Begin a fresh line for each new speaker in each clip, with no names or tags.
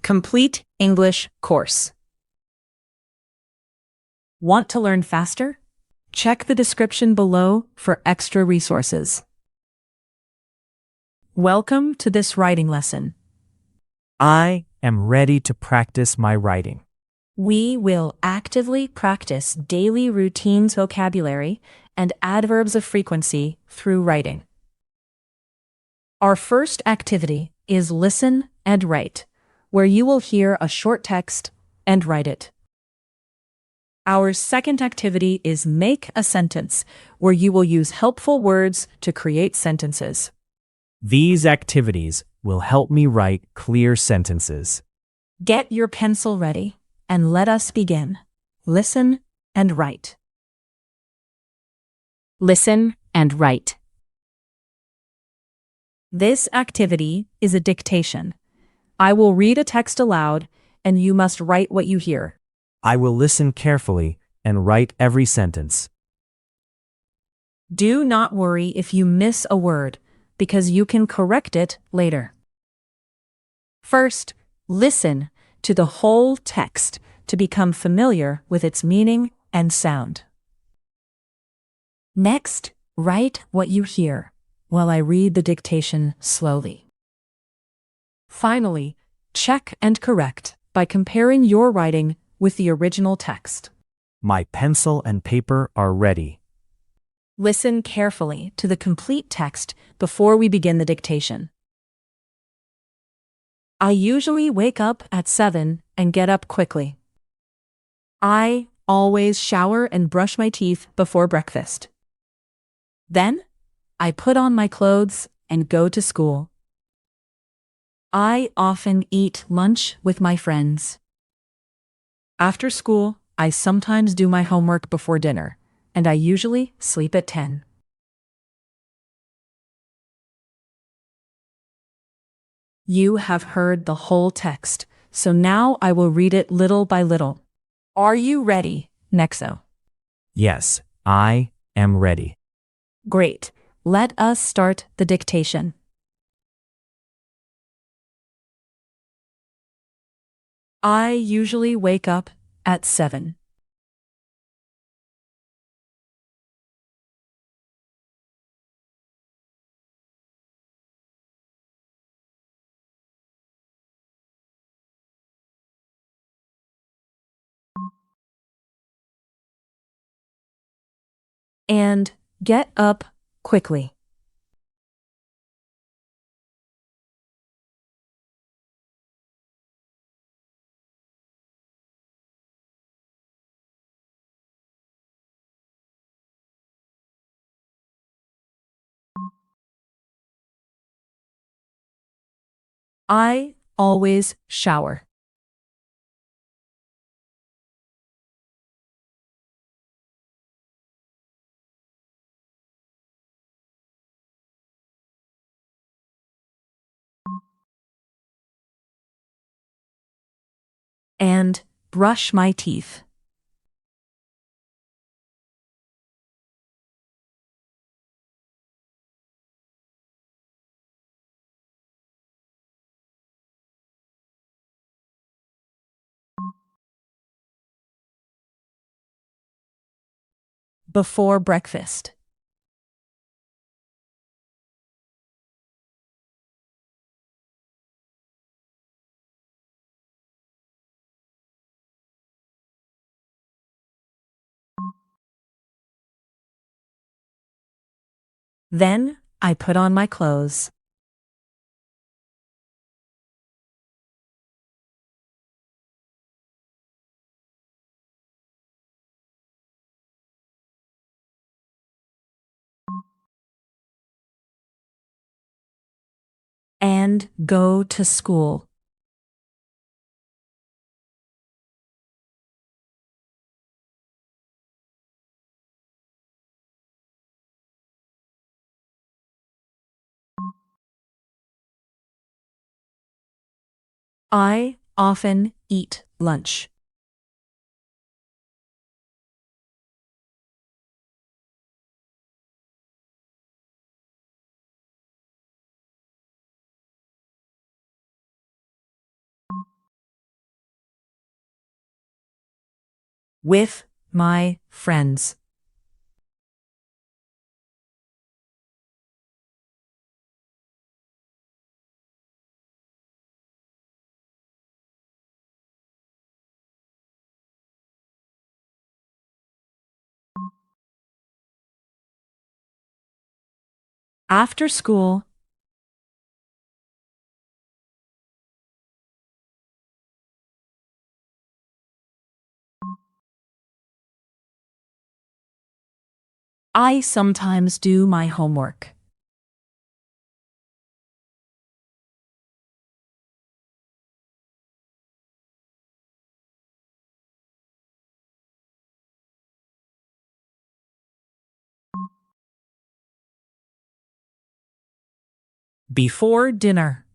Complete English course. Want to learn faster? Check the description below for extra resources. Welcome to this writing lesson.
I am ready to practice my writing.
We will actively practice daily routines vocabulary and adverbs of frequency through writing. Our first activity is listen and write, where you will hear a short text and write it. Our second activity is make a sentence, where you will use helpful words to create sentences.
These activities will help me write clear sentences.
Get your pencil ready and let us begin. Listen and write. Listen and write. This activity is a dictation. I will read a text aloud and you must write what you hear.
I will listen carefully and write every sentence.
Do not worry if you miss a word, because you can correct it later. First, listen to the whole text to become familiar with its meaning and sound. Next, write what you hear while I read the dictation slowly. Finally, check and correct by comparing your writing with the original text.
My pencil and paper are ready.
Listen carefully to the complete text before we begin the dictation. I usually wake up at 7 and get up quickly. I always shower and brush my teeth before breakfast. Then, I put on my clothes and go to school. I often eat lunch with my friends. After school, I sometimes do my homework before dinner, and I usually sleep at 10. You have heard the whole text, so now I will read it little by little. Are you ready, Nexo?
Yes, I am ready.
Great. Let us start the dictation. I usually wake up at 7. And get up quickly. I always shower. And brush my teeth. Before breakfast. Then I put on my clothes. And go to school. I often eat lunch. With my friends. After school. I sometimes do my homework. Before dinner.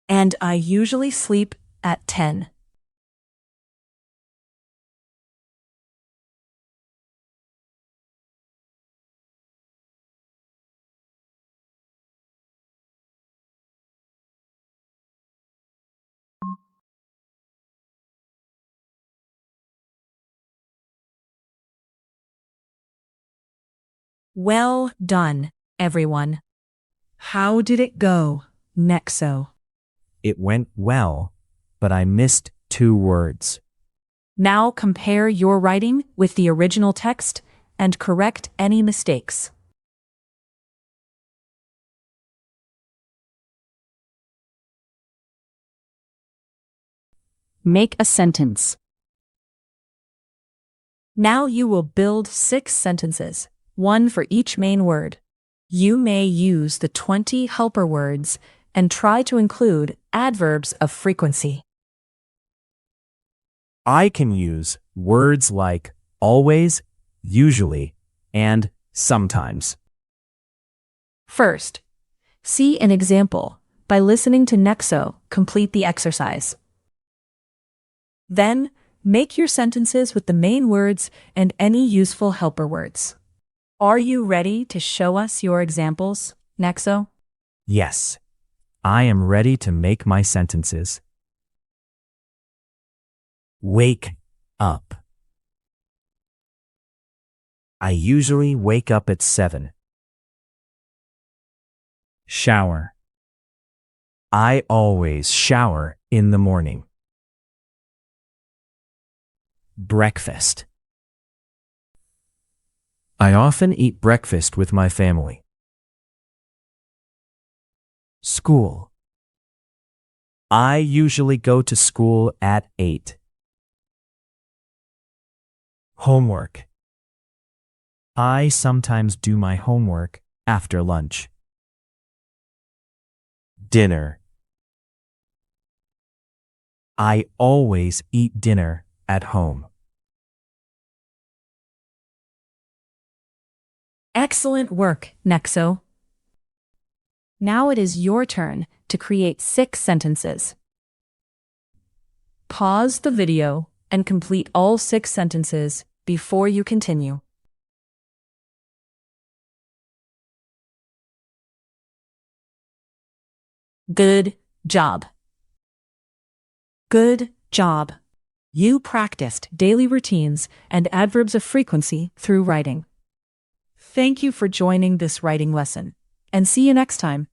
And I usually sleep at 10. Well done, everyone. How did it go, Nexo?
It went well, but I missed 2 words.
Now compare your writing with the original text and correct any mistakes. Make a sentence. Now you will build 6 sentences, 1 for each main word. You may use the 20 helper words and try to include adverbs of frequency.
I can use words like always, usually, and sometimes.
First, see an example by listening to Nexo complete the exercise. Then, make your sentences with the main words and any useful helper words. Are you ready to show us your examples, Nexo?
Yes, I am ready to make my sentences. Wake up. I usually wake up at 7. Shower. I always shower in the morning. Breakfast. I often eat breakfast with my family. School. I usually go to school at 8. Homework. I sometimes do my homework after lunch. Dinner. I always eat dinner at home.
Excellent work, Nexo. Now it is your turn to create 6 sentences. Pause the video and complete all 6 sentences before you continue. Good job. Good job. You practiced daily routines and adverbs of frequency through writing. Thank you for joining this writing lesson, and see you next time.